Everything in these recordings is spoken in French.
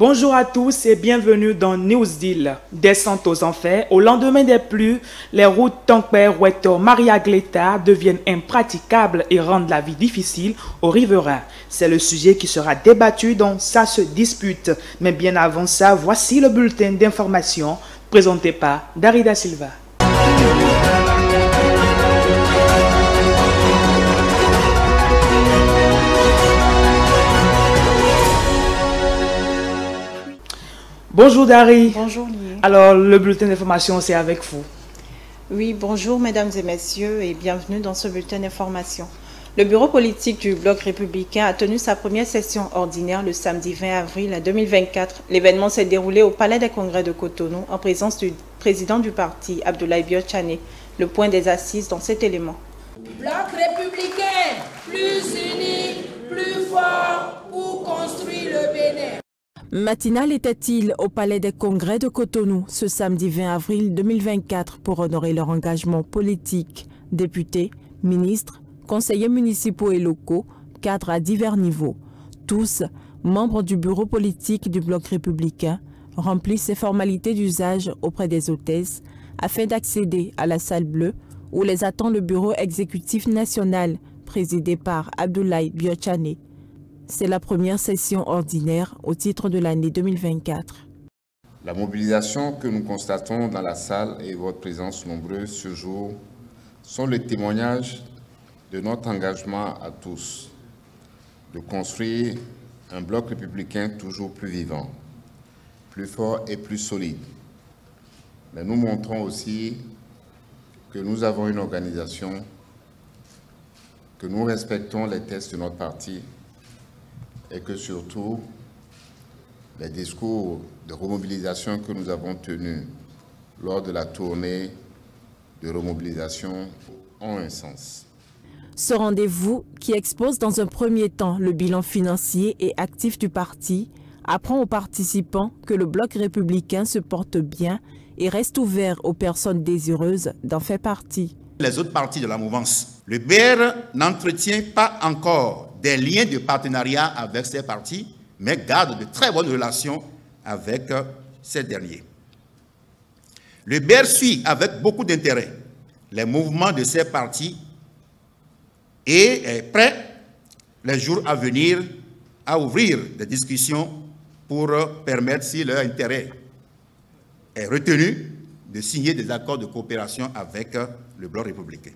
Bonjour à tous et bienvenue dans Newsdeal. Descente aux enfers, au lendemain des pluies, les routes Tonkpé, Weto, Maria Gleta deviennent impraticables et rendent la vie difficile aux riverains. C'est le sujet qui sera débattu dans Ça se dispute. Mais bien avant ça, voici le bulletin d'information présenté par Darida Silva. Bonjour Dari. Bonjour Lié. Alors le bulletin d'information c'est avec vous. Oui, bonjour mesdames et messieurs et bienvenue dans ce bulletin d'information. Le bureau politique du Bloc républicain a tenu sa première session ordinaire le samedi 20 avril 2024. L'événement s'est déroulé au Palais des Congrès de Cotonou en présence du président du parti, Abdoulaye Biotchane. Le point des assises dans cet élément. Bloc républicain, plus uni, plus fort pour construire le Bénin. Matinal était-il au Palais des Congrès de Cotonou ce samedi 20 avril 2024 pour honorer leur engagement politique. Députés, ministres, conseillers municipaux et locaux, cadres à divers niveaux. Tous, membres du bureau politique du Bloc républicain, remplissent ces formalités d'usage auprès des hôtesses afin d'accéder à la salle bleue où les attend le bureau exécutif national présidé par Abdoulaye Biotchane. C'est la première session ordinaire au titre de l'année 2024. La mobilisation que nous constatons dans la salle et votre présence nombreuse ce jour sont le témoignage de notre engagement à tous de construire un bloc républicain toujours plus vivant, plus fort et plus solide. Mais nous montrons aussi que nous avons une organisation, que nous respectons les textes de notre parti et que surtout, les discours de remobilisation que nous avons tenus lors de la tournée de remobilisation ont un sens. Ce rendez-vous, qui expose dans un premier temps le bilan financier et actif du parti, apprend aux participants que le Bloc républicain se porte bien et reste ouvert aux personnes désireuses d'en faire partie. Les autres partis de la mouvance, le BR n'entretient pas encore des liens de partenariat avec ces partis, mais garde de très bonnes relations avec ces derniers. Le BR suit avec beaucoup d'intérêt les mouvements de ces partis et est prêt, les jours à venir, à ouvrir des discussions pour permettre, si leur intérêt est retenu, de signer des accords de coopération avec le Bloc républicain.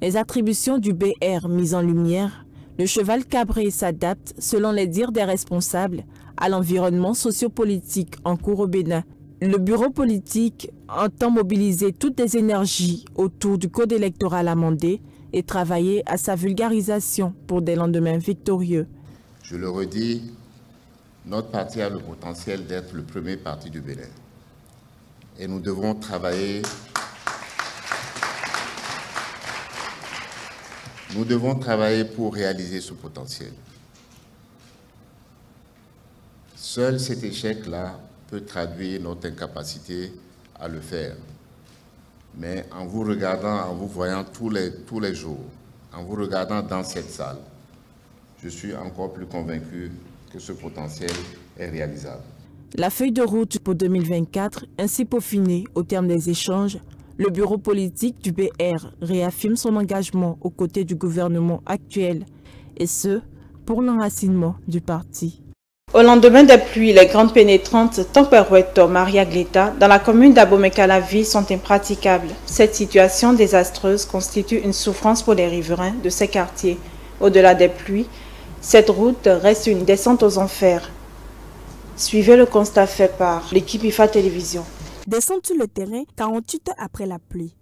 Les attributions du BR mises en lumière, le cheval cabré s'adapte, selon les dires des responsables, à l'environnement sociopolitique en cours au Bénin. Le bureau politique entend mobiliser toutes les énergies autour du code électoral amendé et travailler à sa vulgarisation pour des lendemains victorieux. Je le redis, notre parti a le potentiel d'être le premier parti du Bénin. Et nous devons travailler. Nous devons travailler pour réaliser ce potentiel. Seul cet échec-là peut traduire notre incapacité à le faire. Mais en vous regardant, en vous voyant tous les jours, en vous regardant dans cette salle, je suis encore plus convaincu que ce potentiel est réalisable. La feuille de route pour 2024, ainsi peaufinée au terme des échanges, le bureau politique du BR réaffirme son engagement aux côtés du gouvernement actuel, et ce, pour l'enracinement du parti. Au lendemain des pluies, les grandes pénétrantes Tonkpé, Weto, Maria Gleta dans la commune d'Abomey-Calavi sont impraticables. Cette situation désastreuse constitue une souffrance pour les riverains de ces quartiers. Au-delà des pluies, cette route reste une descente aux enfers. Suivez le constat fait par l'équipe IFA Télévision. Descendre sur le terrain 48 heures après la pluie.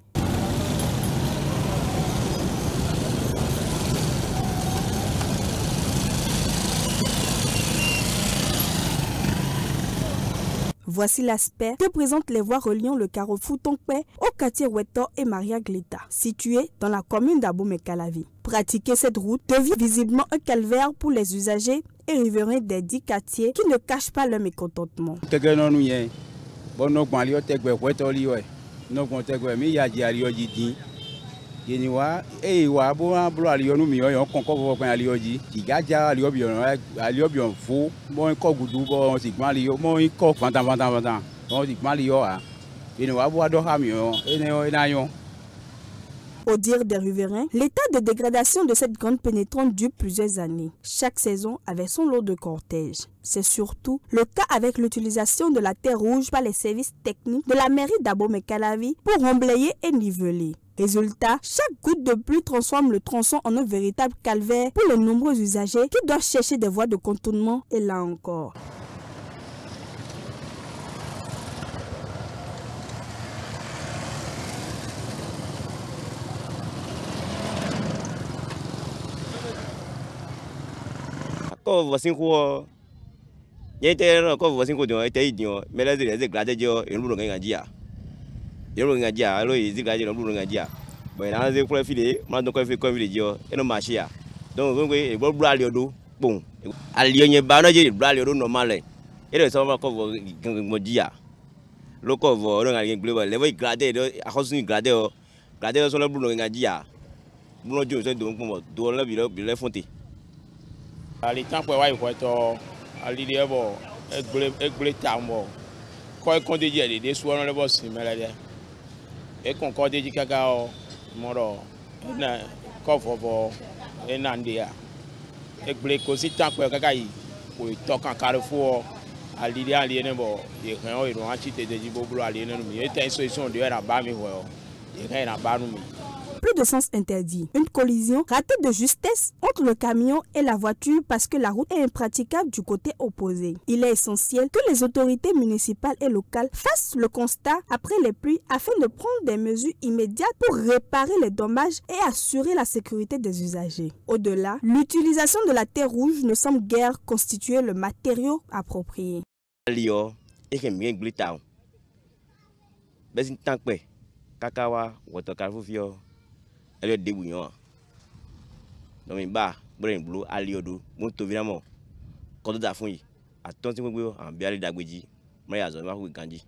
Voici l'aspect que présentent les voies reliant le carrefour Tonkpé au quartier Weto et Maria Gleta, situé dans la commune d'Abomey-Calavi. Pratiquer cette route devient visiblement un calvaire pour les usagers et riverains des 10 quartiers qui ne cachent pas leur mécontentement. Yeniwa, wa bo alio no mi yo konko bo pan alio ji. Igaja alio bion fo, mo ko gudu bo si gban alio, mo ko fantan. Mo si gban alio a. Yeniwa bo ado ha mi yo, ena yo. Au dire des riverains, l'état de dégradation de cette grande pénétrante dure plusieurs années. Chaque saison avait son lot de cortèges. C'est surtout le cas avec l'utilisation de la terre rouge par les services techniques de la mairie d'Abomey-Calavi pour emblayer et niveler. Résultat, chaque goutte de pluie transforme le tronçon en un véritable calvaire pour les nombreux usagers qui doivent chercher des voies de contournement et là encore. Ko voisin ko yete ko voisin ko dio ete idio mele de grade jo elu ngajia alo izi grade no lu ngajia bo na ze ko file ma don ko file jo eno machia donc ngo e bo bra liodo bon alio nye ba no je bra liodo normal e so ma ko mo dia lo ko vo ro ngali global le voi grade do a hosu grade so lo lu ngajia bu no jo so do mo do la bi le fonte. Ali tan po wa ifo to ali de bo egble tambo ko e kon de je de so ron le bo sin mele de e kon ko de ji kaka o moro na ko fo bo e na ndia egble ko si tan po kaka yi ko to kan carrefour ali ne bo ye kan o iro anti de ji bo blo ali ne no mi e tan solution de era ba mi ho ye kan na ba no mi. Plus de sens interdit. Une collision ratée de justesse entre le camion et la voiture parce que la route est impraticable du côté opposé. Il est essentiel que les autorités municipales et locales fassent le constat après les pluies afin de prendre des mesures immédiates pour réparer les dommages et assurer la sécurité des usagers. Au-delà, l'utilisation de la terre rouge ne semble guère constituer le matériau approprié. Elle est débouillante. Donc, il bat, il bleu, aliodo, mon tovinamo. Quand on a fouillé, attention, en bien les dagouji, mais à zone où Gandhi.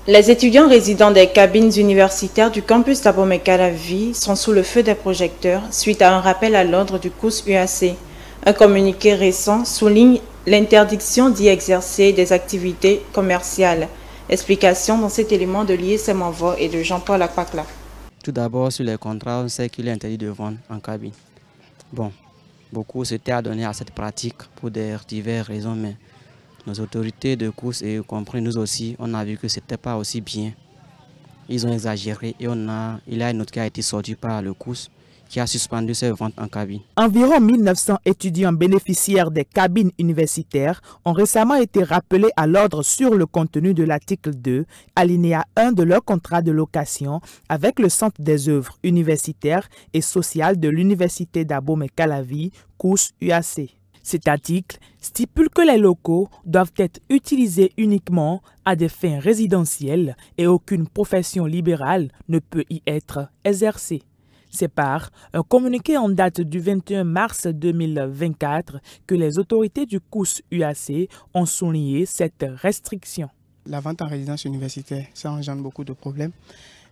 Les étudiants résidant des cabines universitaires du campus d'Abomey-Calavi sont sous le feu des projecteurs suite à un rappel à l'ordre du COUS UAC. Un communiqué récent souligne l'interdiction d'y exercer des activités commerciales. Explication dans cet élément de l'ISM Envo et de Jean-Paul Akpakla. Tout d'abord, sur les contrats, on sait qu'il est interdit de vendre en cabine. Bon, beaucoup s'étaient adonnés à cette pratique pour diverses raisons, mais nos autorités de course et y compris nous aussi, on a vu que ce n'était pas aussi bien. Ils ont exagéré et il y a une note qui a été sortie par le course qui a suspendu ses ventes en cabine. Environ 1900 étudiants bénéficiaires des cabines universitaires ont récemment été rappelés à l'ordre sur le contenu de l'article 2, alinéa 1 de leur contrat de location avec le Centre des œuvres universitaires et sociales de l'Université d'Abomey-Calavi, COUS UAC. Cet article stipule que les locaux doivent être utilisés uniquement à des fins résidentielles et aucune profession libérale ne peut y être exercée. C'est par un communiqué en date du 21 mars 2024 que les autorités du COUS UAC ont souligné cette restriction. La vente en résidence universitaire, ça engendre beaucoup de problèmes.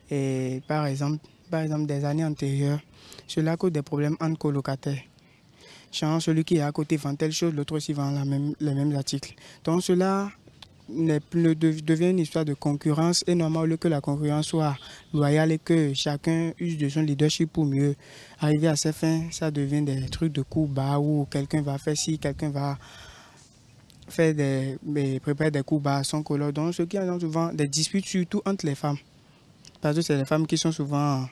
Et par exemple, des années antérieures, cela cause des problèmes entre colocataires. Celui qui est à côté vend telle chose, l'autre aussi vend les mêmes articles. Donc cela devient une histoire de concurrence et normalement que la concurrence soit loyale et que chacun use de son leadership pour mieux arriver à ses fins, ça devient des trucs de coups bas où quelqu'un va faire ci, quelqu'un va faire préparer des coups bas à son coloc. Donc ce qui a souvent des disputes surtout entre les femmes. Parce que c'est les femmes qui sont souvent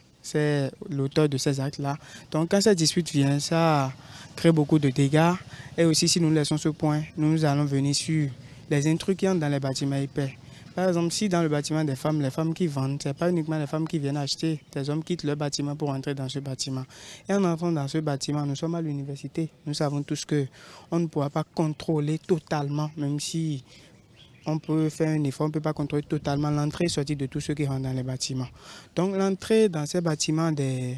l'auteur de ces actes-là. Donc quand cette dispute vient, ça crée beaucoup de dégâts. Et aussi si nous laissons ce point, nous allons venir sur les intrus qui entrent dans les bâtiments hyper. Par exemple, si dans le bâtiment des femmes, les femmes qui vendent, ce n'est pas uniquement les femmes qui viennent acheter, des hommes quittent leur bâtiment pour entrer dans ce bâtiment. Et en entrant dans ce bâtiment, nous sommes à l'université, nous savons tous qu'on ne pourra pas contrôler totalement, même si on peut faire un effort, on ne peut pas contrôler totalement l'entrée et sortie de tous ceux qui rentrent dans les bâtiments. Donc l'entrée dans ces bâtiments des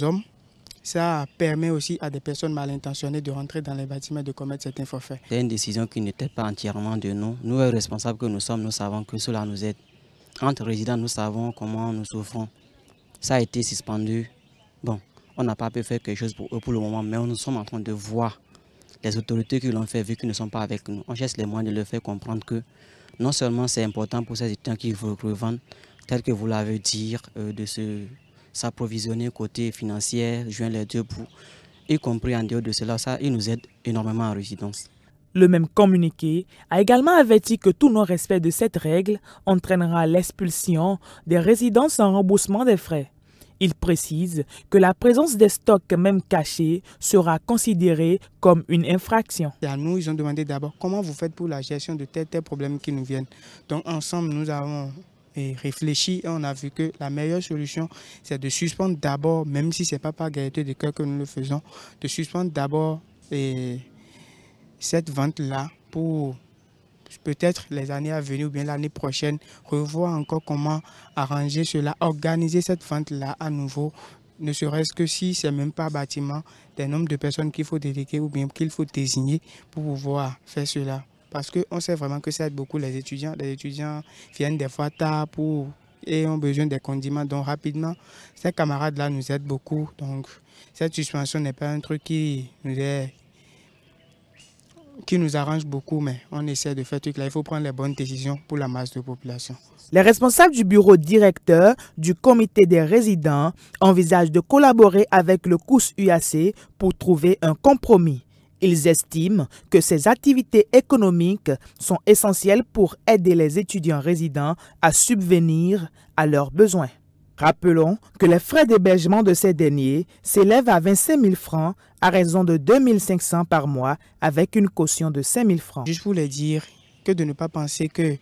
hommes, ça permet aussi à des personnes mal intentionnées de rentrer dans les bâtiments et de commettre certains forfaits. C'est une décision qui n'était pas entièrement de nous. Nous, les responsables que nous sommes, nous savons que cela nous aide. Entre résidents, nous savons comment nous souffrons. Ça a été suspendu. Bon, on n'a pas pu faire quelque chose pour eux pour le moment, mais nous sommes en train de voir les autorités qui l'ont fait, vu qu'ils ne sont pas avec nous. On cherche les moyens de leur faire comprendre que non seulement c'est important pour ces étudiants qui veulent revendre, tel que vous l'avez dit, de s'approvisionner côté financier, joindre les deux bouts, y compris en dehors de cela, ça, il nous aide énormément en résidence. Le même communiqué a également averti que tout non-respect de cette règle entraînera l'expulsion des résidents sans remboursement des frais. Il précise que la présence des stocks, même cachés, sera considérée comme une infraction. Et à nous, ils ont demandé d'abord comment vous faites pour la gestion de tels problèmes qui nous viennent. Donc ensemble, nous avons réfléchi et on a vu que la meilleure solution, c'est de suspendre d'abord, même si ce n'est pas par gaieté de cœur que nous le faisons, de suspendre d'abord cette vente-là pour peut-être les années à venir ou bien l'année prochaine, revoir encore comment arranger cela, organiser cette vente-là à nouveau, ne serait-ce que si ce n'est même pas bâtiment, des nombres de personnes qu'il faut déléguer ou bien qu'il faut désigner pour pouvoir faire cela. Parce qu'on sait vraiment que ça aide beaucoup les étudiants. Les étudiants viennent des fois tard et ont besoin des condiments. Donc rapidement, ces camarades-là nous aident beaucoup. Donc cette suspension n'est pas un truc qui nous arrange beaucoup, mais on essaie de faire tout là. Il faut prendre les bonnes décisions pour la masse de population. Les responsables du bureau directeur du comité des résidents envisagent de collaborer avec le COUS UAC pour trouver un compromis. Ils estiment que ces activités économiques sont essentielles pour aider les étudiants résidents à subvenir à leurs besoins. Rappelons que les frais d'hébergement de ces derniers s'élèvent à 25 000 francs à raison de 2 500 par mois avec une caution de 5 000 francs. Juste pour les dire que de ne pas penser que,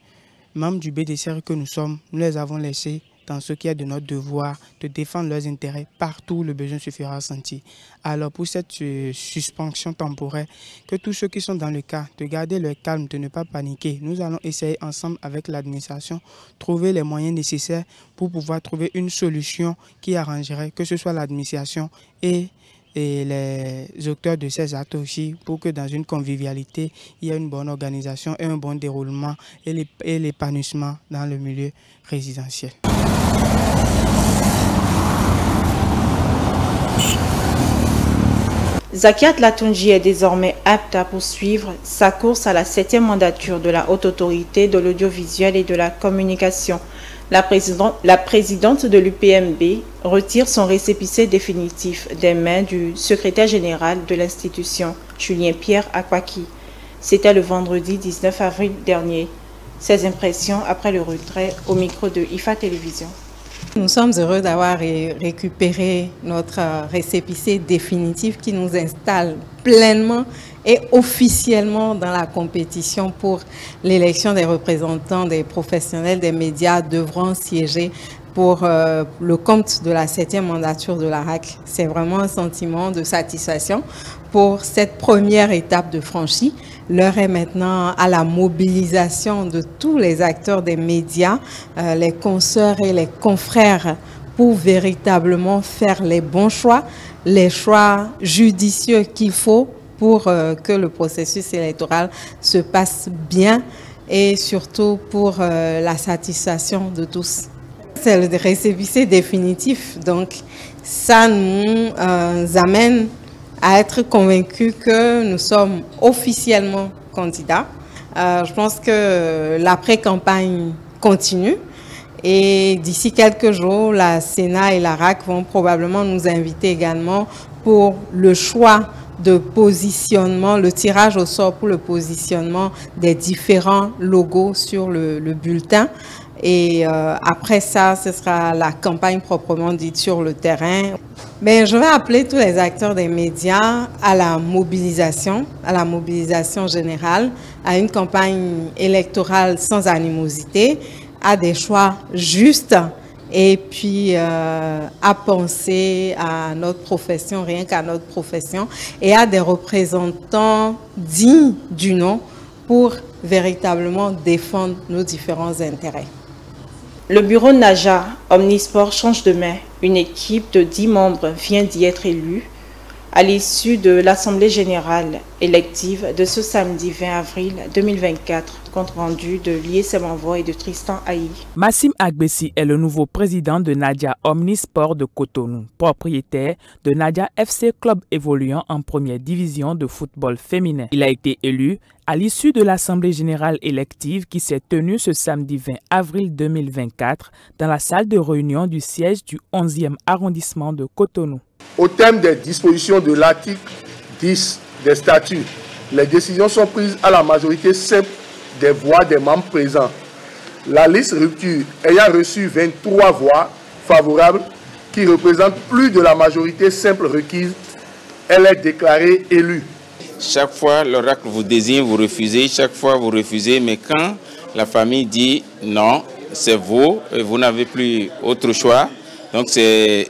membres du BDCR que nous sommes, nous les avons laissés dans ce qui est de notre devoir de défendre leurs intérêts partout où le besoin se fera sentir. Alors pour cette suspension temporaire, que tous ceux qui sont dans le cas de garder leur calme, de ne pas paniquer, nous allons essayer ensemble avec l'administration, trouver les moyens nécessaires pour pouvoir trouver une solution qui arrangerait que ce soit l'administration et les auteurs de ces actes aussi, pour que dans une convivialité, il y ait une bonne organisation et un bon déroulement et l'épanouissement dans le milieu résidentiel. Zakiat Latunji est désormais apte à poursuivre sa course à la 7e mandature de la Haute Autorité de l'audiovisuel et de la communication. La présidente de l'UPMB retire son récépissé définitif des mains du secrétaire général de l'institution, Julien Pierre Akwaki. C'était le vendredi 19 avril dernier. Ses impressions après le retrait au micro de IFA Télévision. Nous sommes heureux d'avoir récupéré notre récépissé définitif qui nous installe pleinement et officiellement dans la compétition pour l'élection des représentants des professionnels des médias devront siéger pour le compte de la 7e mandature de la RAC. C'est vraiment un sentiment de satisfaction pour cette première étape de franchie. L'heure est maintenant à la mobilisation de tous les acteurs des médias, les consoeurs et les confrères pour véritablement faire les bons choix, les choix judicieux qu'il faut pour que le processus électoral se passe bien et surtout pour la satisfaction de tous. C'est le récépissé définitif, donc ça nous amène à être convaincus que nous sommes officiellement candidats. Je pense que l'après-campagne continue et d'ici quelques jours, la Sénat et la RAC vont probablement nous inviter également pour le choix de positionnement, le tirage au sort pour le positionnement des différents logos sur le bulletin. Et après ça, ce sera la campagne proprement dite sur le terrain. Mais je vais appeler tous les acteurs des médias à la mobilisation générale, à une campagne électorale sans animosité, à des choix justes et puis à penser à notre profession, rien qu'à notre profession, et à des représentants dignes du nom pour véritablement défendre nos différents intérêts. Le bureau Naja Omnisport change de main. Une équipe de 10 membres vient d'y être élue. à l'issue de l'Assemblée générale élective de ce samedi 20 avril 2024, compte rendu de Lié Semanvo et de Tristan Aïe. Massim Agbessi est le nouveau président de Nadia Omnisport de Cotonou, propriétaire de Nadia FC Club évoluant en première division de football féminin. Il a été élu à l'issue de l'Assemblée générale élective qui s'est tenue ce samedi 20 avril 2024 dans la salle de réunion du siège du 11e arrondissement de Cotonou. Au terme des dispositions de l'article 10 des statuts, les décisions sont prises à la majorité simple des voix des membres présents. La liste rupture ayant reçu 23 voix favorables qui représentent plus de la majorité simple requise, elle est déclarée élue. Chaque fois, l'oracle vous désigne, vous refusez, chaque fois vous refusez, mais quand la famille dit non, c'est vous, vous n'avez plus autre choix. Donc c'est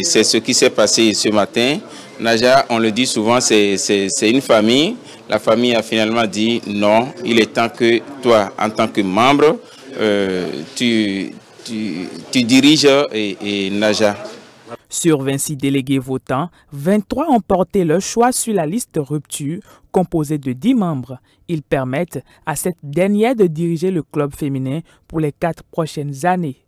ce qui s'est passé ce matin. Naja, on le dit souvent, c'est une famille. La famille a finalement dit non, il est temps que toi, en tant que membre, tu diriges Naja. Sur 26 délégués votants, 23 ont porté leur choix sur la liste rupture, composée de 10 membres. Ils permettent à cette dernière de diriger le club féminin pour les 4 prochaines années.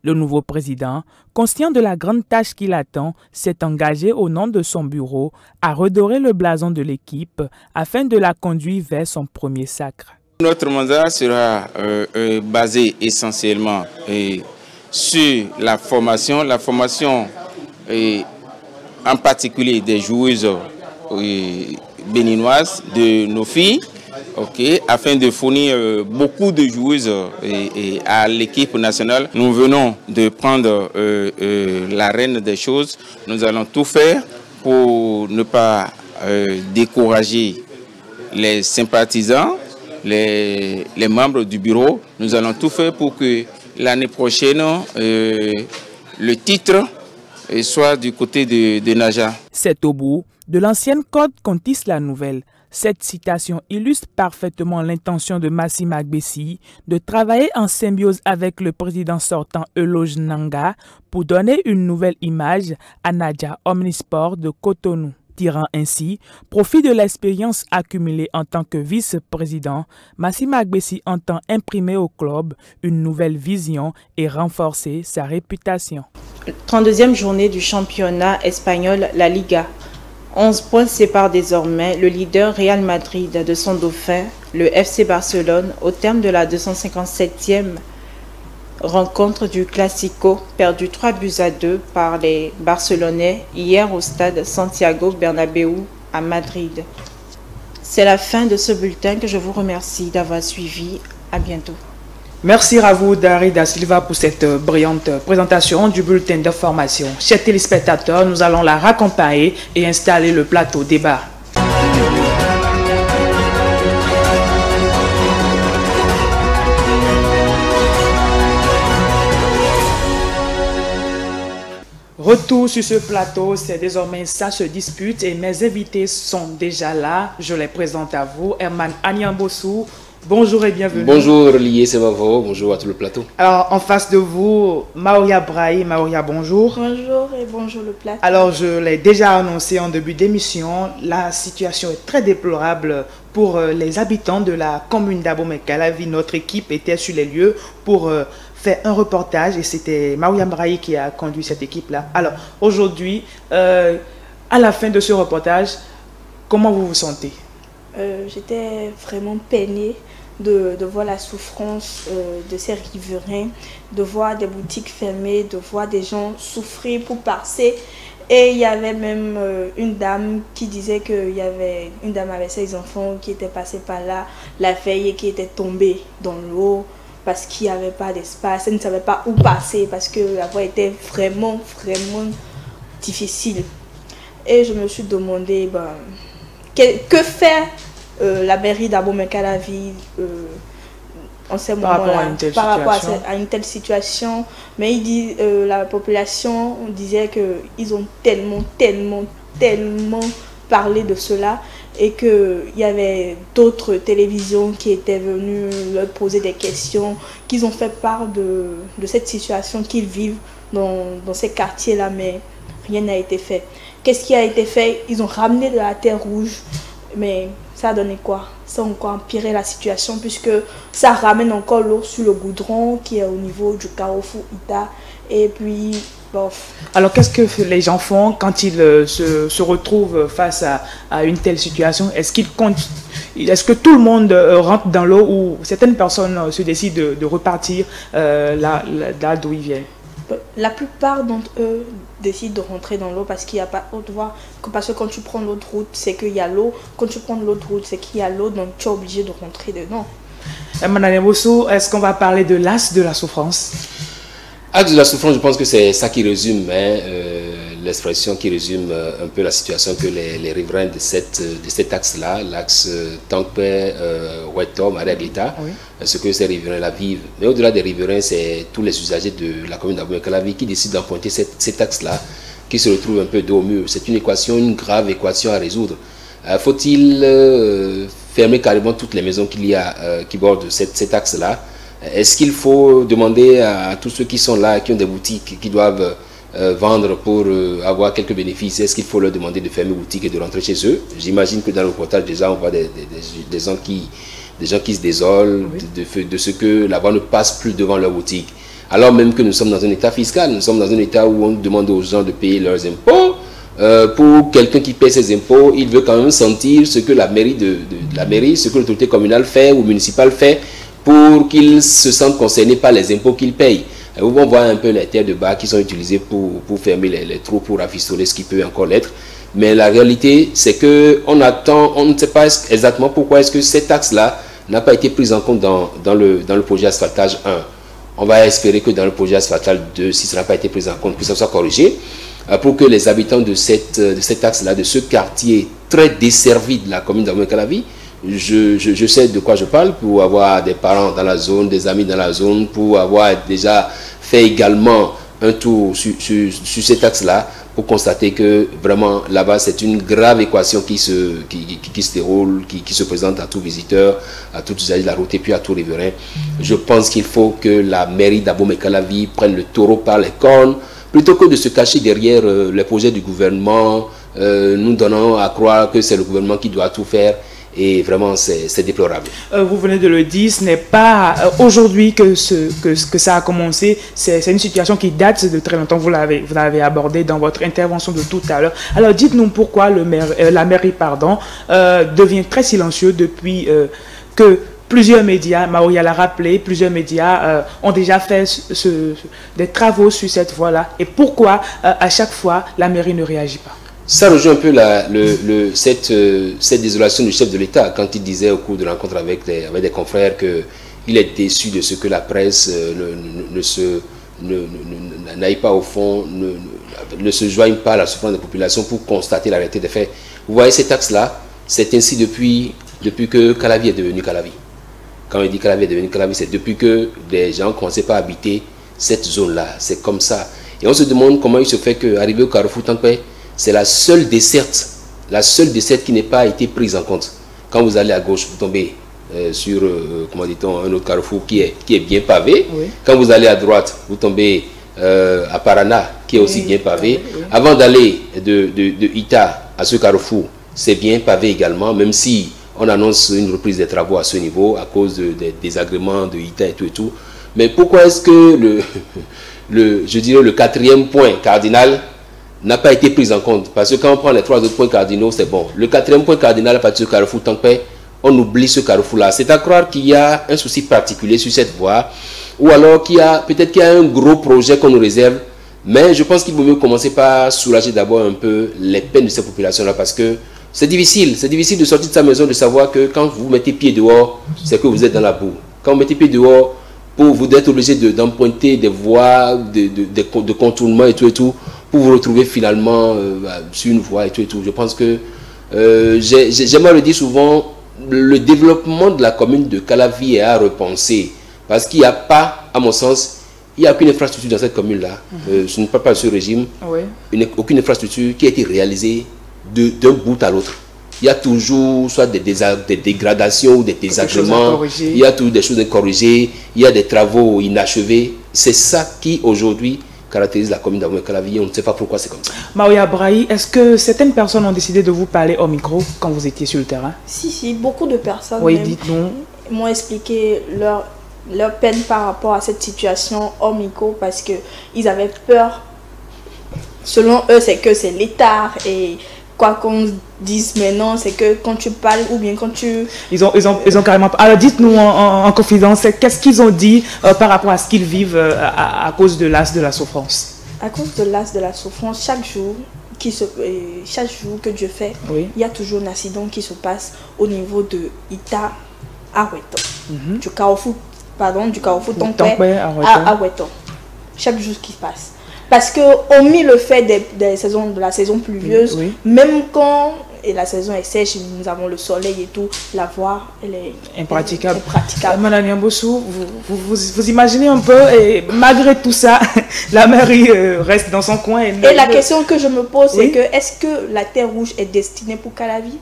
Le nouveau président, conscient de la grande tâche qui l'attend, s'est engagé au nom de son bureau à redorer le blason de l'équipe afin de la conduire vers son premier sacre. Notre mandat sera basé essentiellement sur la formation en particulier des joueuses béninoises, de nos filles, afin de fournir beaucoup de joueuses à l'équipe nationale. Nous venons de prendre la reine des choses. Nous allons tout faire pour ne pas décourager les sympathisants, les membres du bureau. Nous allons tout faire pour que l'année prochaine, le titre soit du côté de Naja. C'est au bout de l'ancienne code qu'on tisse la nouvelle. Cette citation illustre parfaitement l'intention de Massim Agbessi de travailler en symbiose avec le président sortant Eloge Nanga pour donner une nouvelle image à Nadia Omnisport de Cotonou. Tirant ainsi profit de l'expérience accumulée en tant que vice-président, Massim Agbessi entend imprimer au club une nouvelle vision et renforcer sa réputation. 32e journée du championnat espagnol, la Liga. 11 points séparent désormais le leader Real Madrid de son dauphin, le FC Barcelone, au terme de la 257e rencontre du Classico, perdu 3-2 par les Barcelonais hier au stade Santiago Bernabéu à Madrid. C'est la fin de ce bulletin que je vous remercie d'avoir suivi. À bientôt. Merci à vous, Dari Da Silva, pour cette brillante présentation du bulletin d'information. Chers téléspectateurs, nous allons la raccompagner et installer le plateau débat. Retour sur ce plateau, c'est désormais ça se dispute et mes invités sont déjà là. Je les présente à vous. Herman Anyambossou. Bonjour et bienvenue. Bonjour Lié Semanvo, bonjour à tout le plateau. Alors en face de vous, Maoria Brahi. Maoria, bonjour. Bonjour et bonjour le plateau. Alors je l'ai déjà annoncé en début d'émission, la situation est très déplorable pour les habitants de la commune d'Abomey-Calavi. Notre équipe était sur les lieux pour faire un reportage et c'était Maoria Brahi qui a conduit cette équipe-là. Alors aujourd'hui, à la fin de ce reportage, comment vous vous sentez? J'étais vraiment peinée de voir la souffrance de ces riverains, de voir des boutiques fermées, de voir des gens souffrir pour passer. Et il y avait même une dame qui disait qu'il y avait une dame avec ses enfants qui était passée par là la veille et qui était tombée dans l'eau parce qu'il n'y avait pas d'espace. Elle ne savait pas où passer parce que la voie était vraiment difficile. Et je me suis demandé que faire la mairie d'Abomey-Calavi en ce moment-là par rapport à une telle situation. Mais il dit, la population, on disait qu'ils ont tellement parlé de cela et qu'il y avait d'autres télévisions qui étaient venues leur poser des questions, qu'ils ont fait part de cette situation qu'ils vivent dans ces quartiers-là, mais rien n'a été fait. qu'est-ce qui a été fait? Ils ont ramené de la terre rouge, mais ça a donné quoi? Ça a encore empiré la situation puisque ça ramène encore l'eau sur le goudron qui est au niveau du carrefour Ita. Et puis, bof. Alors, qu'est-ce que les gens font quand ils se retrouvent face à une telle situation? Est-ce que tout le monde rentre dans l'eau ou certaines personnes se décident de repartir là d'où ils viennent? La plupart d'entre eux décident de rentrer dans l'eau parce qu'il n'y a pas autre voie. Parce que quand tu prends l'autre route, c'est qu'il y a l'eau. Quand tu prends l'autre route, c'est qu'il y a l'eau, donc tu es obligé de rentrer dedans. Madame Bosso, est-ce qu'on va parler de l'as de la souffrance? Axe de la souffrance, je pense que c'est ça qui résume, l'expression qui résume un peu la situation que les riverains de cet axe-là, l'axe Tankpe, Weto, Maria-Glita, oui, ce que ces riverains-là vivent. Mais au-delà des riverains, c'est tous les usagers de la commune d'Abomey-Calavi qui décident d'emprunter cet axe-là, qui se retrouve un peu dos au mur. C'est une équation, une grave équation à résoudre. Faut-il fermer carrément toutes les maisons qu'il y a qui bordent cet axe-là? Est-ce qu'il faut demander à tous ceux qui sont là, qui ont des boutiques, qui doivent vendre pour avoir quelques bénéfices, est-ce qu'il faut leur demander de fermer boutique et de rentrer chez eux? J'imagine que dans le reportage déjà on voit des gens qui se désolent, oui, de ce que là-bas ne passe plus devant leur boutique. Alors même que nous sommes dans un état fiscal, nous sommes dans un état où on demande aux gens de payer leurs impôts. Pour quelqu'un qui paie ses impôts, il veut quand même sentir ce que la mairie, ce que l'autorité communale fait ou municipale fait, pour qu'ils se sentent concernés par les impôts qu'ils payent. On voit un peu les terres de bas qui sont utilisées pour fermer les trous, pour rafistoler ce qui peut encore l'être. Mais la réalité, c'est qu'on ne sait pas exactement pourquoi est-ce que cet axe-là n'a pas été pris en compte dans le projet asphaltage 1. On va espérer que dans le projet asphaltage 2, si ça n'a pas été pris en compte, que ça soit corrigé, pour que les habitants de cet axe-là, de ce quartier très desservi de la commune d'Abomey-Calavi, je sais de quoi je parle, pour avoir des parents dans la zone, des amis dans la zone, pour avoir déjà fait également un tour sur cet axe-là, pour constater que vraiment là-bas c'est une grave équation qui se déroule, qui se présente à tout visiteur, à tout usager de la route et puis à tout riverain. Je pense qu'il faut que la mairie d'Abomey-Calavi prenne le taureau par les cornes, plutôt que de se cacher derrière les projets du gouvernement, nous donnant à croire que c'est le gouvernement qui doit tout faire. Et vraiment, c'est déplorable. Vous venez de le dire, ce n'est pas aujourd'hui que ça a commencé. C'est une situation qui date de très longtemps. Vous l'avez abordé dans votre intervention de tout à l'heure. Alors, dites-nous pourquoi la mairie devient très silencieux depuis que plusieurs médias, Maoya l'a rappelé, plusieurs médias ont déjà fait des travaux sur cette voie-là. Et pourquoi, à chaque fois, la mairie ne réagit pas? Ça rejoint un peu cette désolation du chef de l'État quand il disait au cours de la rencontre avec des confrères qu'il est déçu de ce que la presse n'aille pas au fond, ne se joigne pas à la souffrance des populations pour constater la réalité des faits. Vous voyez cet axe-là, c'est ainsi depuis que Calavi est devenu Calavi. Quand on dit Calavi est devenu Calavi, c'est depuis que des gens ne commençaient pas à habiter cette zone-là. C'est comme ça. Et on se demande comment il se fait qu'arriver au carrefour Tankpe, c'est la seule desserte qui n'est pas été prise en compte. Quand vous allez à gauche, vous tombez sur, comment dit-on, un autre carrefour qui est bien pavé. Oui. Quand vous allez à droite, vous tombez à Parana, qui est aussi bien pavé. Oui. Avant d'aller de Ita à ce carrefour, c'est bien pavé également, même si on annonce une reprise des travaux à ce niveau à cause des désagréments de Ita et tout. Mais pourquoi est-ce que je dirais le quatrième point cardinal n'a pas été pris en compte? Parce que quand on prend les 3 autres points cardinaux, c'est bon. Le quatrième point cardinal à partir du carrefour Tankpe, on oublie ce carrefour-là. C'est à croire qu'il y a un souci particulier sur cette voie, ou alors peut-être qu'il y a un gros projet qu'on nous réserve. Mais je pense qu'il vaut mieux commencer par soulager d'abord un peu les peines de ces populations-là, parce que c'est difficile de sortir de sa maison, de savoir que quand vous mettez pied dehors, c'est que vous êtes dans la boue. Quand vous mettez pied dehors, vous êtes obligé d'emprunter des voies de contournement et tout, pour vous retrouver finalement sur une voie et tout. Je pense que, j'aimerais le dire souvent, le développement de la commune de Calavi est à repenser. Parce qu'il n'y a pas, à mon sens, il n'y a aucune infrastructure dans cette commune-là. Je ne parle pas de ce régime. Oui. Aucune infrastructure qui a été réalisée d'un bout à l'autre. Il y a toujours soit des dégradations ou des désagréments. Il y a toujours des choses à corriger. Il y a des travaux inachevés. C'est ça qui, aujourd'hui, caractérise la commune d'Abomey-Calavi. On ne sait pas pourquoi c'est comme ça. Maria Brahi, est-ce que certaines personnes ont décidé de vous parler au micro quand vous étiez sur le terrain? Si, beaucoup de personnes m'ont expliqué leur peine par rapport à cette situation au micro parce qu'ils avaient peur. Selon eux, c'est que c'est l'État et quoi qu'on dise maintenant, c'est que quand tu parles ou bien quand tu... Ils ont carrément... Alors dites-nous en confidence, qu'est-ce qu'ils ont dit par rapport à ce qu'ils vivent à cause de l'as de la souffrance? À cause de l'as de la souffrance, chaque jour que Dieu fait, il y a toujours un accident qui se passe au niveau de Ita à Weto. Du Carrefour Tonkpé à Weto. Chaque jour qui passe. Parce que, hormis le fait de la saison pluvieuse, même quand la saison est sèche, nous avons le soleil et tout, la voie, elle est impraticable. Madame Yambossou, vous imaginez un peu, et malgré tout ça, la mairie reste dans son coin. Et la question que je me pose, c'est que, est-ce que la terre rouge est destinée pour Calavi?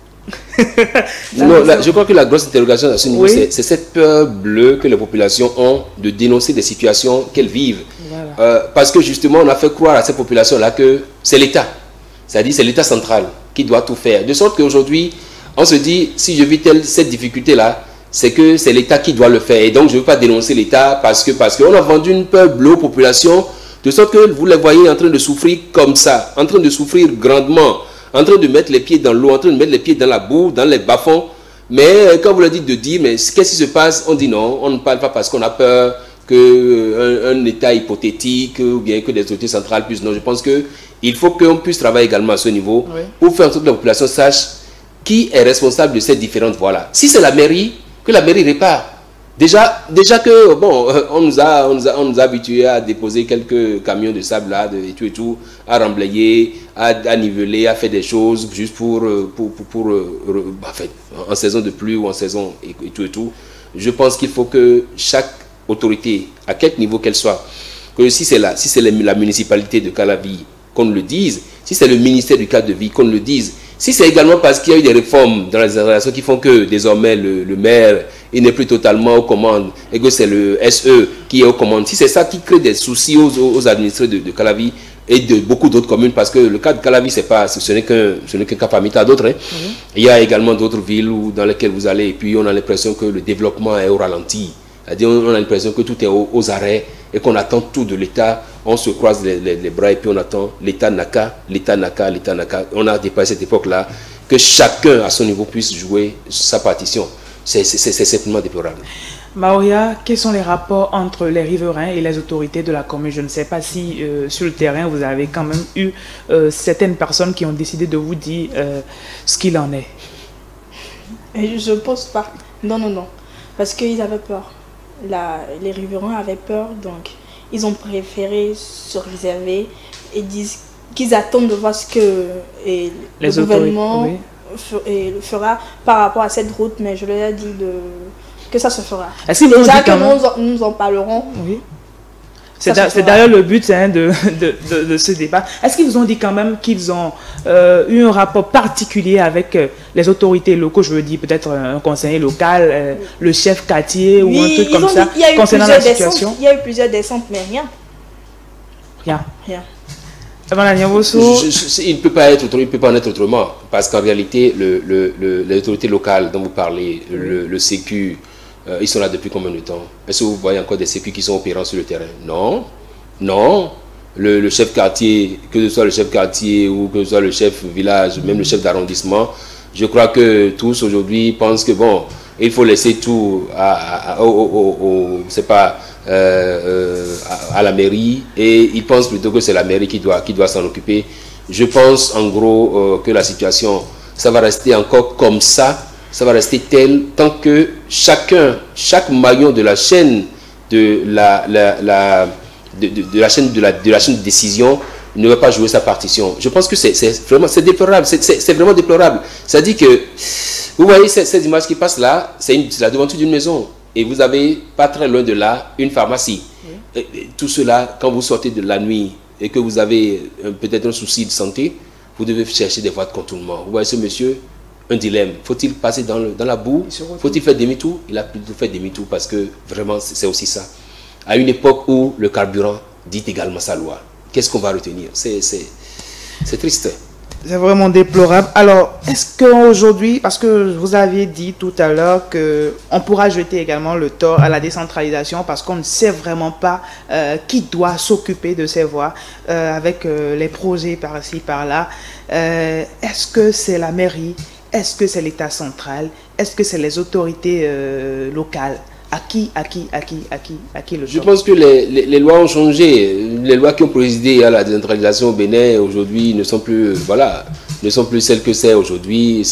Non, je crois que la grosse interrogation à ce niveau, c'est cette peur bleue que les populations ont de dénoncer des situations qu'elles vivent. Parce que justement, on a fait croire à ces populations-là que c'est l'État. C'est-à-dire c'est l'État central qui doit tout faire. De sorte qu'aujourd'hui, on se dit, si je vis cette difficulté-là, c'est que c'est l'État qui doit le faire. Et donc, je ne veux pas dénoncer l'État parce qu'on a vendu une peur bleue aux populations, de sorte que vous les voyez en train de souffrir comme ça, en train de souffrir grandement, en train de mettre les pieds dans l'eau, en train de mettre les pieds dans la boue, dans les bas-fonds. Mais quand vous leur dites de dire, mais qu'est-ce qui se passe? On dit non, on ne parle pas parce qu'on a peur qu'un État hypothétique ou bien que des autorités centrales puissent. Non, je pense qu'il faut qu'on puisse travailler également à ce niveau pour faire en sorte que la population sache qui est responsable de ces différentes voies-là. Si c'est la mairie, que la mairie répare. Déjà que, bon, on nous a habitués à déposer quelques camions de sable là, et tout, à remblayer, à niveler, à faire des choses juste en saison de pluie ou en saison et tout. Je pense qu'il faut que chaque autorité, à quel niveau qu'elle soit, que si c'est la municipalité de Calavi, qu'on le dise, si c'est le ministère du cadre de vie, qu'on le dise, si c'est également parce qu'il y a eu des réformes dans les relations qui font que désormais le maire il n'est plus totalement aux commandes et que c'est le SE qui est aux commandes, si c'est ça qui crée des soucis aux administrés de Calavi et de beaucoup d'autres communes, parce que le cas de Calavi, ce n'est qu'un cas parmi tant d'autres. Il y a également d'autres villes dans lesquelles vous allez et puis on a l'impression que le développement est au ralenti. C'est-à-dire on a l'impression que tout est aux arrêts et qu'on attend tout de l'État. On se croise les bras et puis on attend l'État naka. On a dépassé cette époque-là, que chacun à son niveau puisse jouer sa partition. C'est simplement déplorable. Maria, quels sont les rapports entre les riverains et les autorités de la commune? Je ne sais pas si sur le terrain vous avez quand même eu certaines personnes qui ont décidé de vous dire ce qu'il en est. Et je ne pose pas. Non. Parce qu'ils avaient peur. Les riverains avaient peur, donc ils ont préféré se réserver et disent qu'ils attendent de voir ce que le gouvernement fera par rapport à cette route, mais je leur ai dit que ça se fera. Déjà que nous en parlerons. Oui. C'est d'ailleurs le but de ce débat. Est-ce qu'ils vous ont dit quand même qu'ils ont eu un rapport particulier avec les autorités locaux, je veux dire peut-être un conseiller local, le chef quartier ou un truc comme ça, concernant la situation? Il y a eu plusieurs descentes, mais rien. Rien. Il ne peut pas en être autrement, parce qu'en réalité, les autorités locales dont vous parlez, le Sécu, ils sont là depuis combien de temps? Est-ce que vous voyez encore des sécu qui sont opérants sur le terrain? Non. Le chef quartier, que ce soit le chef quartier ou que ce soit le chef village, même le chef d'arrondissement, je crois que tous aujourd'hui pensent que bon, il faut laisser tout à la mairie, et ils pensent plutôt que c'est la mairie qui doit s'en occuper. Je pense en gros que la situation, ça va rester encore comme ça. Ça va rester tel tant que chaque maillon de la chaîne de la chaîne de décision ne va pas jouer sa partition. Je pense que c'est déplorable, c'est vraiment déplorable. C'est-à-dire que vous voyez ces images qui passent là, c'est la devanture d'une maison et vous avez pas très loin de là une pharmacie. Et tout cela, quand vous sortez de la nuit et que vous avez peut-être un souci de santé, vous devez chercher des voies de contournement. Vous voyez ce monsieur, un dilemme. Faut-il passer dans la boue? Faut-il faire demi-tour? Il a plutôt fait demi-tour parce que vraiment c'est aussi ça. À une époque où le carburant dit également sa loi. qu'est-ce qu'on va retenir? C'est triste. C'est vraiment déplorable. Alors, est-ce qu'aujourd'hui, parce que vous aviez dit tout à l'heure qu'on pourra jeter également le tort à la décentralisation parce qu'on ne sait vraiment pas qui doit s'occuper de ces voies avec les projets par-ci, par-là. Est-ce que c'est la mairie? Est-ce que c'est l'État central? Est-ce que c'est les autorités locales? À qui le Je pense que les lois ont changé. Les lois qui ont présidé à la décentralisation au Bénin aujourd'hui ne sont plus, voilà, ne sont plus celles que c'est aujourd'hui,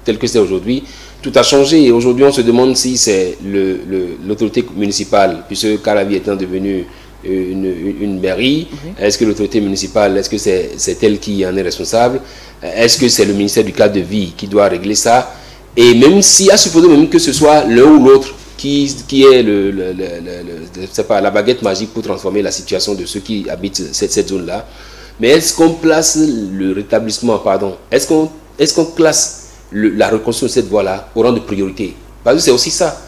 telles que c'est aujourd'hui. Tout a changé et aujourd'hui on se demande si c'est l'autorité municipale, puisque Calavi étant devenue une mairie, est-ce que l'autorité municipale, est-ce que c'est elle qui en est responsable? Est-ce que c'est le ministère du cadre de vie qui doit régler ça? Et même si, à supposer même que ce soit l'un ou l'autre qui est c'est pas la baguette magique pour transformer la situation de ceux qui habitent cette zone-là, mais est-ce qu'on place le rétablissement, pardon, est-ce qu'on classe la reconstruction de cette voie-là au rang de priorité? Parce que c'est aussi ça.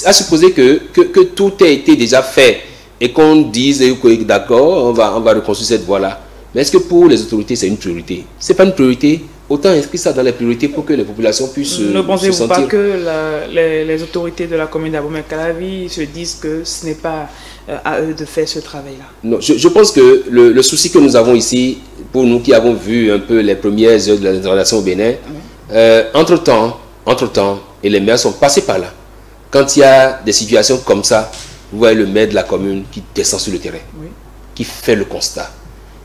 À supposer que tout ait été déjà fait et qu'on dise, d'accord, on va reconstruire cette voie-là. Mais est-ce que pour les autorités, c'est une priorité? Ce n'est pas une priorité. Autant inscrire ça dans les priorités pour que les populations puissent se sentir... Ne pensez-vous pas que les autorités de la commune d'Abomey-Calavi se disent que ce n'est pas à eux de faire ce travail-là? Non, je pense que le souci que nous avons ici, pour nous qui avons vu un peu les premières heures de la relation au Bénin, entre-temps, et les maires sont passés par là. Quand il y a des situations comme ça, vous voyez le maire de la commune qui descend sur le terrain, qui fait le constat,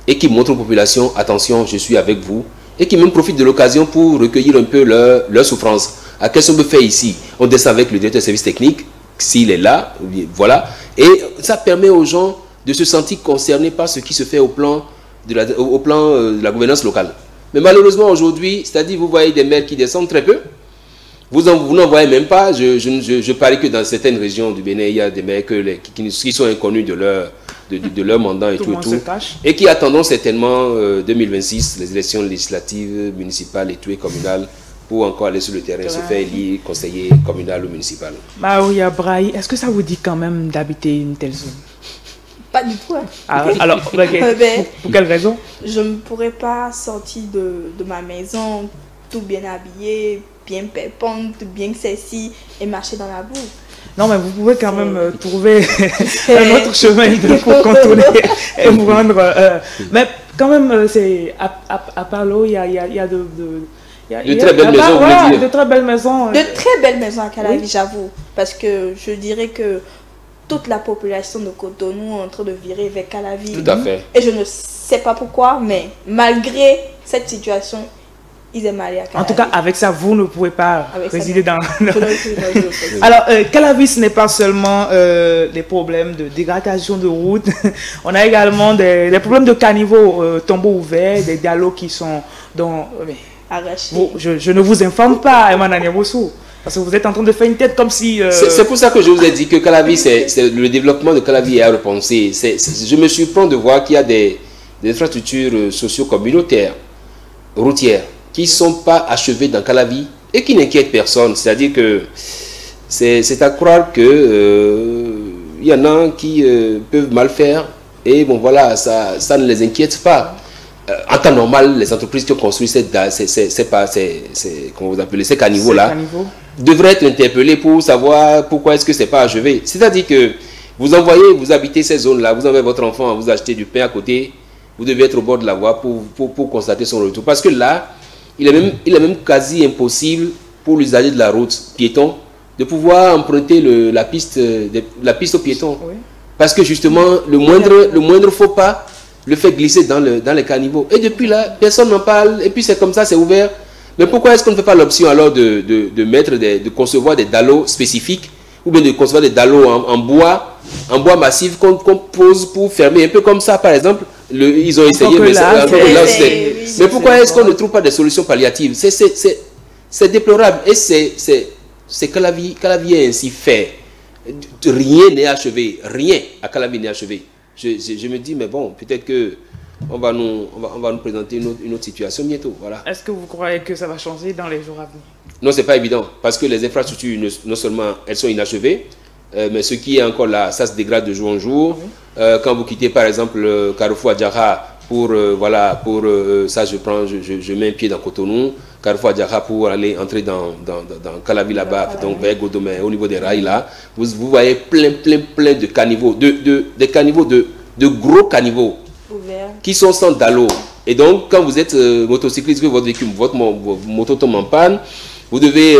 et qui montre aux populations, attention, je suis avec vous, et qui même profite de l'occasion pour recueillir un peu leur souffrance. À qu'est-ce qu'on peut faire ici? On descend avec le directeur de service technique, s'il est là, voilà, et ça permet aux gens de se sentir concernés par ce qui se fait au plan de la gouvernance locale. Mais malheureusement aujourd'hui, c'est-à-dire vous voyez des maires qui descendent très peu, vous n'en voyez même pas. Je parie que dans certaines régions du Bénin, il y a des maires qui sont inconnus de leur mandat et tout, et qui attendront certainement 2026, les élections législatives, municipales et tout, et communales, pour encore aller sur le terrain, se faire élire conseiller communal ou municipal. Maouya Brahi, est-ce que ça vous dit quand même d'habiter une telle zone? Pas du tout. Alors, pour quelle raison? Je ne pourrais pas sortir de ma maison tout bien habillée, bien pépante, bien sexy et marcher dans la boue. Non, mais vous pouvez quand même trouver un autre chemin pour contourner et vous rendre... mais quand même, c'est à part l'eau, il y a de très belles maisons, voilà, de très belles maisons. De très belles maisons à Calavi, oui. J'avoue. Parce que je dirais que toute la population de Cotonou est en train de virer vers Calavi. Tout à fait. Et je ne sais pas pourquoi, mais malgré cette situation, ils aiment aller à Calavi. En tout cas, avec ça, vous ne pouvez pas résider dans... Alors, Calavi, ce n'est pas seulement des problèmes de dégradation de route. On a également des problèmes de caniveaux, tombeaux ouverts, des dialogues qui sont dans... arrachés. Je ne vous informe pas, Emmanuel Bossou. Parce que vous êtes en train de faire une tête comme si... C'est pour ça que je vous ai dit que Calavi, le développement de Calavi est à repenser. Je me surprends de voir qu'il y a des infrastructures socio-communautaires, routières, qui ne sont pas achevées dans Calavi et qui n'inquiètent personne. C'est-à-dire que c'est à croire que il y en a qui peuvent mal faire et bon voilà, ça ne les inquiète pas. En temps normal, les entreprises qui ont construit ces caniveaux-là devraient être interpellées pour savoir pourquoi est-ce que ce n'est pas achevé. C'est-à-dire que vous habitez ces zones-là, vous avez votre enfant, vous achetez du pain à côté, vous devez être au bord de la voie pour constater son retour. Parce que là, il est même quasi impossible pour l'usager de la route piéton de pouvoir emprunter la piste aux piétons. Oui. Parce que justement, le moindre faux pas le fait glisser dans les caniveaux. Et depuis là, personne n'en parle. Et puis c'est comme ça, c'est ouvert. Mais pourquoi est-ce qu'on ne fait pas l'option alors de concevoir des dallos spécifiques ou bien de concevoir des dallos en bois massif qu'on pose pour fermer un peu comme ça, par exemple. Ils ont essayé, mais pourquoi est-ce qu'on ne trouve pas des solutions palliatives? C'est déplorable. Et c'est Calavi est ainsi fait. Rien n'est achevé. Rien à Calavi n'est achevé. Je me dis, mais bon, peut-être que on va nous présenter une autre situation bientôt. Voilà. Est-ce que vous croyez que ça va changer dans les jours à venir? Non, ce n'est pas évident. Parce que les infrastructures, non seulement elles sont inachevées, mais ce qui est encore là, ça se dégrade de jour en jour. Quand vous quittez par exemple Carrefour Adjara pour, ça je mets un pied dans Cotonou, Carrefour Adjara pour aller entrer dans Calavi là-bas, donc vers Godomé, au niveau des rails là, vous voyez plein de caniveaux, des caniveaux de gros caniveaux qui sont sans dalo. Et donc quand vous êtes motocycliste, que votre moto tombe en panne, vous devez,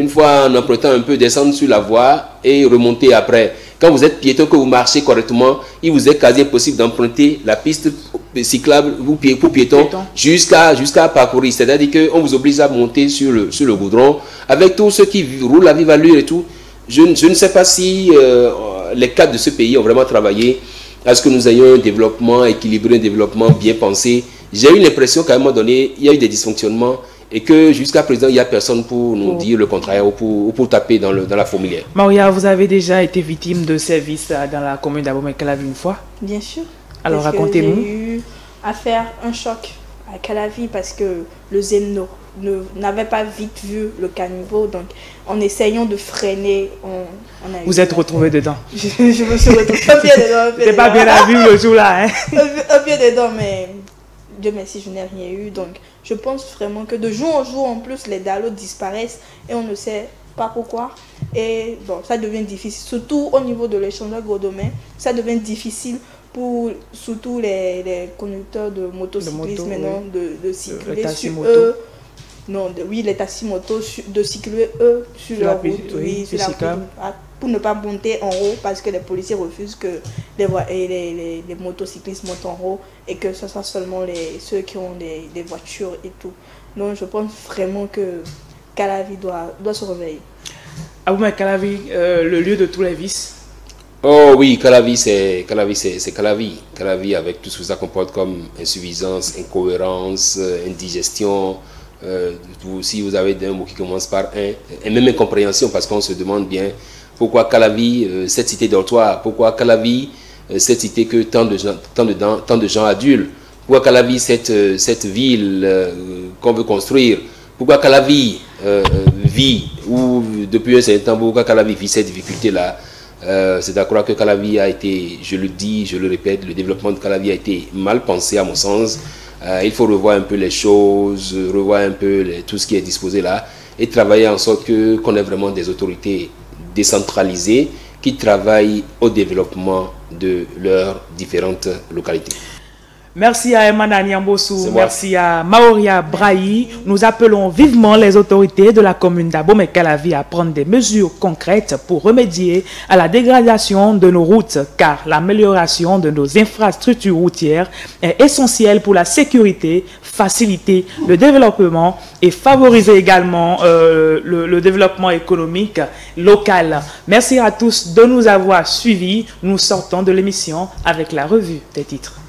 une fois en empruntant un peu, descendre sur la voie et remonter après. Quand vous êtes piéton, que vous marchez correctement, il vous est quasi impossible d'emprunter la piste cyclable pour piétons jusqu'à parcourir. C'est-à-dire qu'on vous oblige à monter sur le goudron. Avec tous ceux qui roulent à vive allure et tout, je ne sais pas si les cadres de ce pays ont vraiment travaillé à ce que nous ayons un développement équilibré, un développement bien pensé. J'ai eu l'impression qu'à un moment donné, il y a eu des dysfonctionnements et que jusqu'à présent, il n'y a personne pour nous dire le contraire ou pour taper dans la fourmilière. Maria, vous avez déjà été victime de services dans la commune d'Abomey-Calavi une fois? Bien sûr. Alors racontez-nous. J'ai eu à faire un choc à Calavi parce que le ZEM n'avait pas vite vu le caniveau. Donc, en essayant de freiner, on a eu... Vous êtes retrouvé dedans? Je me suis retrouvé un pied dedans. C'était pas bien à vivre le jour-là, hein? Un pied dedans, mais... Dieu merci, je n'ai rien eu. Donc, je pense vraiment que de jour en jour, en plus, les dalos disparaissent et on ne sait pas pourquoi. Et bon, ça devient difficile, surtout au niveau de l'échangeur Godomé. Ça devient difficile pour surtout les conducteurs de motocyclistes maintenant de circuler sur eux. Non, les taxis-motos, de circuler eux sur la route, sur la route, pour ne pas monter en haut parce que les policiers refusent que les motocyclistes montent en haut et que ce soit seulement ceux qui ont des voitures et tout. Donc je pense vraiment que Calavi doit se réveiller. Abomey-Calavi, le lieu de tous les vices. Oh oui, Calavi c'est Calavi. Calavi avec tout ce que ça comporte comme insuffisance, incohérence, indigestion. Si vous avez un mot qui commence par un, et même incompréhension, parce qu'on se demande bien pourquoi Calavi, cette cité dortoir, pourquoi Calavi, cette cité que tant de gens adulent, pourquoi Calavi, cette ville qu'on veut construire, pourquoi Calavi vit, ou depuis un certain temps, pourquoi Calavi vit cette difficulté-là. C'est à croire que Calavi a été, je le dis, je le répète, le développement de Calavi a été mal pensé à mon sens. Il faut revoir un peu les choses, revoir un peu tout ce qui est disposé là et travailler en sorte qu'on ait vraiment des autorités décentralisées qui travaillent au développement de leurs différentes localités. Merci à Emmanuel Niambossou, merci à Maoria Brahi. Nous appelons vivement les autorités de la commune d'Abomey-Calavi à prendre des mesures concrètes pour remédier à la dégradation de nos routes, car l'amélioration de nos infrastructures routières est essentielle pour la sécurité, faciliter le développement et favoriser également le développement économique local. Merci à tous de nous avoir suivis. Nous sortons de l'émission avec la revue des titres.